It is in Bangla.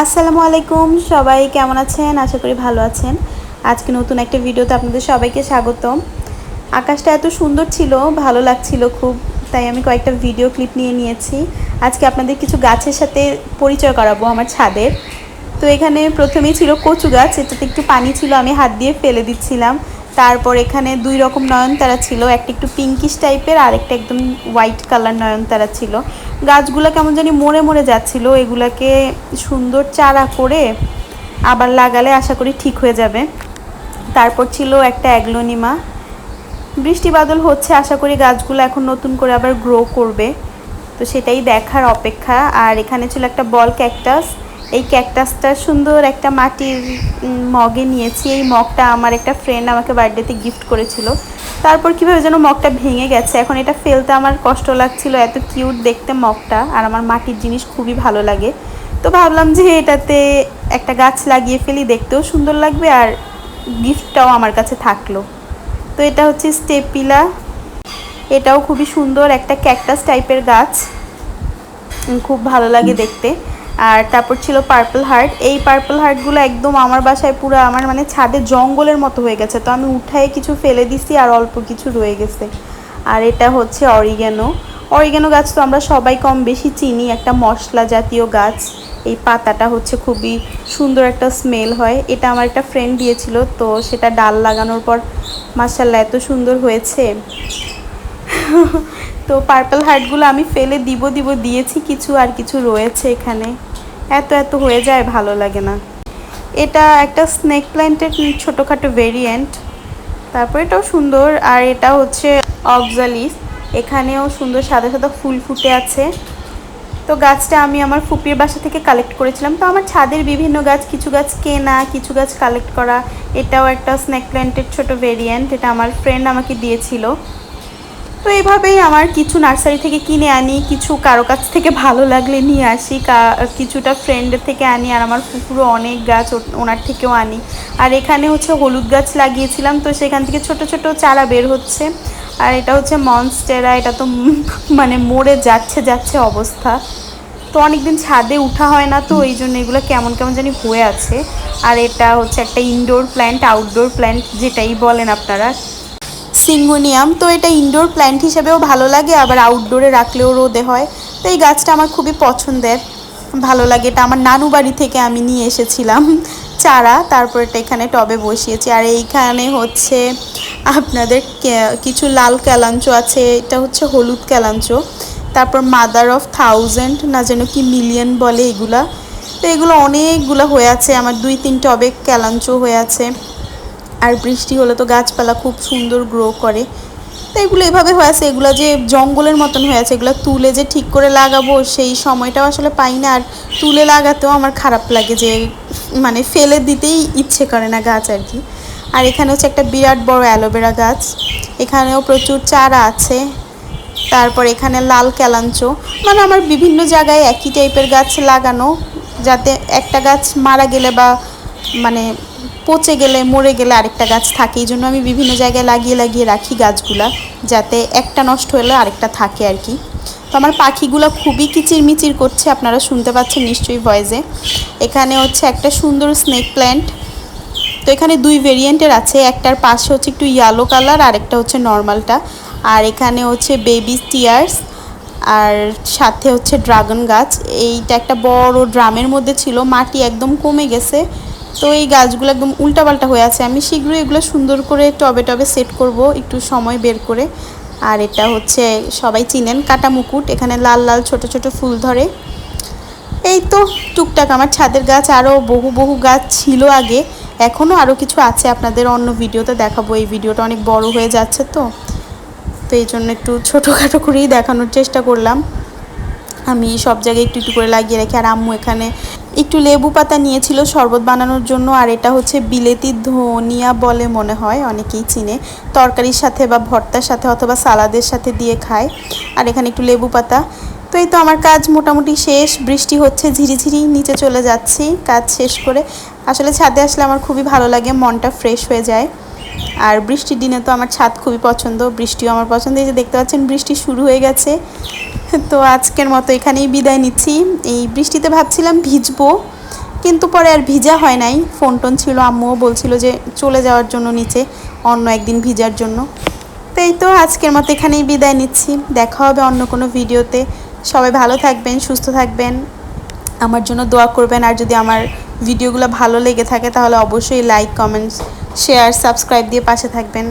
আসসালামু আলাইকুম, সবাই কেমন আছেন? আশা করি ভালো আছেন। আজকে নতুন একটা ভিডিওতে আপনাদের সবাইকে স্বাগতম। আকাশটা এত সুন্দর ছিল, ভালো লাগছিল খুব, তাই আমি কয়েকটা ভিডিও ক্লিপ নিয়ে নিয়েছি। আজকে আপনাদের কিছু গাছের সাথে পরিচয় করাবো আমার ছাদের। তো এখানে প্রথমেই ছিল কচু গাছ, এটাতে একটু পানি ছিল, আমি হাত দিয়ে ফেলে দিচ্ছিলাম। তারপর এখানে দুই রকম নয়নতারা ছিল, একটা একটু পিঙ্কিশ টাইপের আর একটা একদম হোয়াইট কালার নয়নতারা ছিল। গাছগুলো কেমন জানি মরে মরে যাচ্ছিল, এগুলাকে সুন্দর চারা করে আবার লাগালে আশা করি ঠিক হয়ে যাবে। তারপর ছিল একটা অ্যাগ্লোনিমা। বৃষ্টি বাদল হচ্ছে, আশা করি গাছগুলো এখন নতুন করে আবার গ্রো করবে, তো সেটাই দেখার অপেক্ষা। আর এখানে ছিল একটা বল ক্যাকটাস। এই ক্যাকটাসটা সুন্দর একটা মাটির মগে নিয়েছি। এই মগটা আমার একটা ফ্রেন্ড আমাকে বার্থডেতে গিফট করেছিল। তারপর কীভাবে যেন মগটা ভেঙে গেছে, এখন এটা ফেলতে আমার কষ্ট লাগছিল, এত কিউট দেখতে মগটা, আর আমার মাটির জিনিস খুবই ভালো লাগে। তো ভাবলাম যে এটাতে একটা গাছ লাগিয়ে ফেলি, দেখতেও সুন্দর লাগবে আর গিফটটাও আমার কাছে থাকলো। তো এটা হচ্ছে স্টেপিলা, এটাও খুবই সুন্দর একটা ক্যাকটাস টাইপের গাছ, খুব ভালো লাগে দেখতে। আর তারপর ছিল পার্পল হার্ট। এই পার্পল হার্টগুলো একদম আমার বাসায় পুরো আমার মানে ছাদে জঙ্গলের মতো হয়ে গেছে, তো আমি উঠায় কিছু ফেলে দিছি আর অল্প কিছু রয়ে গেছে। আর এটা হচ্ছে অরিগ্যানো। অরিগ্যানো গাছ তো আমরা সবাই কম বেশি চিনি, একটা মশলা জাতীয় গাছ। এই পাতাটা হচ্ছে খুবই সুন্দর একটা স্মেল হয়, এটা আমার একটা ফ্রেন্ড দিয়েছিল, তো সেটা ডাল লাগানোর পর মাশাআল্লাহ এত সুন্দর হয়েছে। তো পার্পল হার্টগুলো আমি ফেলে দিব দিয়েছি কিছু, আর কিছু রয়েছে এখানে। এত এত হয়ে যায়, ভালো লাগে না। এটা একটা স্নেক প্ল্যান্টের ছোটোখাটো ভেরিয়েন্ট। তারপর এটাও সুন্দর। আর এটা হচ্ছে অক্সালিস, এখানেও সুন্দর সাদা সাদা ফুল ফুটে আছে। তো গাছটা আমি আমার ফুপির বাসা থেকে কালেক্ট করেছিলাম। তো আমার ছাদের বিভিন্ন গাছ, কিছু গাছ কেনা, কিছু গাছ কালেক্ট করা। এটাও একটা স্নেক প্ল্যান্টের ছোটো ভেরিয়েন্ট, এটা আমার ফ্রেন্ড আমাকে দিয়েছিল। তো এইভাবেই আমার কিছু নার্সারি থেকে কিনে আনি, কিছু কারো কাছ থেকে ভালো লাগলে নিয়ে আসি, কিছুটা ফ্রেন্ডের থেকে আনি, আর আমার পুকুরও অনেক গাছ ওনার থেকেও আনি। আর এখানে হচ্ছে হলুদ গাছ লাগিয়েছিলাম, তো সেখান থেকে ছোট ছোট চারা বের হচ্ছে। আর এটা হচ্ছে মনস্টেরা, এটা তো মানে মরে যাচ্ছে অবস্থা। তো অনেকদিন ছাদে উঠা হয় না, তো এই জন্য এগুলো কেমন কেমন জানি হয়ে আছে। আর এটা হচ্ছে একটা ইনডোর প্ল্যান্ট, আউটডোর প্ল্যান্ট যেটাই বলেন আপনারা, সিঙ্গোনিয়াম। তো এটা ইনডোর প্ল্যান্ট হিসেবেও ভালো লাগে, আবার আউটডোরে রাখলেও রোদে হয়। তো এই গাছটা আমার খুবই পছন্দের, ভালো লাগে। এটা আমার নানু বাড়ি থেকে আমি নিয়ে এসেছিলাম চারা, তারপর এটা এখানে টবে বসিয়েছি। আর এইখানে হচ্ছে আপনাদের কিছু লাল ক্যালাঞ্চো আছে, এটা হচ্ছে হলুদ ক্যালাঞ্চো। তারপর মাদার অফ থাউজেন্ড না যেন কি মিলিয়ন বলে এগুলা। তো এগুলো অনেকগুলো হয়ে আছে, আমার 2-3 টবে ক্যালাঞ্চো হয়ে আছে। আর বৃষ্টি হলে তো গাছপালা খুব সুন্দর গ্রো করে। তো এগুলো এভাবে হয়ে আছে, এগুলো যে জঙ্গলের মতন হয়ে আছে, এগুলো তুলে যে ঠিক করে লাগাবো সেই সময়টাও আসলে পাই না। আর তুলে লাগাতেও আমার খারাপ লাগে, যে মানে ফেলে দিতেই ইচ্ছে করে না গাছ আর কি। আর এখানে হচ্ছে একটা বিরাট বড় অ্যালোভেরা গাছ, এখানেও প্রচুর চারা আছে। তারপর এখানে লাল ক্যালাঞ্চো, মানে আমার বিভিন্ন জায়গায় একই টাইপের গাছ লাগানো, যাতে একটা গাছ মারা গেলে বা মানে পচে গেলে মরে গেলে আরেকটা গাছ থাকে। এই জন্য আমি বিভিন্ন জায়গায় লাগিয়ে রাখি গাছগুলা, যাতে একটা নষ্ট হলে আরেকটা থাকে আর কি। তো আমার পাখিগুলো খুবই কিচিরমিচির করছে, আপনারা শুনতে পাচ্ছেন নিশ্চয়ই ভয়েসে। এখানে হচ্ছে একটা সুন্দর স্নেক প্ল্যান্ট। তো এখানে 2 ভেরিয়েন্টের আছে, একটার পাশে হচ্ছে একটু ইয়েলো কালার, আর একটা হচ্ছে নর্মালটা। আর এখানে হচ্ছে বেবি টিয়ার্স, আর সাথে হচ্ছে ড্রাগন গাছ। এইটা একটা বড় ড্রামের মধ্যে ছিল, মাটি একদম কমে গেছে, তো এই গাছগুলো একদম উল্টাপাল্টা হয়ে আছে। আমি শীঘ্রই এগুলো সুন্দর করে টবে টবে সেট করব, একটু সময় বের করে। আর এটা হচ্ছে সবাই চিনেন কাটা মুকুট, এখানে লাল লাল ছোট ছোট ফুল ধরে। এই তো টুকটাক আমার ছাদের গাছ, আরও বহু গাছ ছিল আগে, এখনও আরও কিছু আছে, আপনাদের অন্য ভিডিওতে দেখাবো। এই ভিডিওটা অনেক বড় হয়ে যাচ্ছে, তো এই জন্য একটু ছোটোখাটো করেই দেখানোর চেষ্টা করলাম। আমি সব জায়গায় একটু একটু করে লাগিয়ে রাখি। আর আম্মু এখানে একটু লেবু পাতা নিয়েছিল শরবত বানানোর জন্য। আর এটা হচ্ছে বিলেতি ধনিয়া বলে মনে হয়, অনেকেই চিনে, তরকারির সাথে বা ভর্তার সাথে অথবা সালাদের সাথে দিয়ে খায়। আর এখানে একটু লেবু পাতা। তো এই তো আমার কাজ মোটামুটি শেষ, বৃষ্টি হচ্ছে ঝিরিঝিরি, নিচে চলে যাচ্ছি কাজ শেষ করে। আসলে ছাদে আসলে আমার খুবই ভালো লাগে, মনটা ফ্রেশ হয়ে যায়। আর বৃষ্টির দিনে তো আমার ছাদ খুবই পছন্দ, বৃষ্টিও আমার পছন্দ। এই যে দেখতে পাচ্ছেন বৃষ্টি শুরু হয়ে গেছে। তো আজকের মতো এখানেই বিদায় নিচ্ছি। এই বৃষ্টিতে ভাবছিলাম ভিজবো, কিন্তু পরে আর ভিজা হয় নাই, ফোন টোন ছিল, আম্মুও বলছিল যে চলে যাওয়ার জন্য নিচে অন্য একদিন ভিজার জন্য। তো এই তো আজকের মতো এখানেই বিদায় নিচ্ছি, দেখা হবে অন্য কোনো ভিডিওতে। সবাই ভালো থাকবেন, সুস্থ থাকবেন, আমার জন্য দোয়া করবেন। আর যদি আমার ভিডিওগুলো ভালো লেগে থাকে তাহলে অবশ্যই লাইক, কমেন্টস, শেয়ার, সাবস্ক্রাইব দিয়ে পাশে থাকবেন।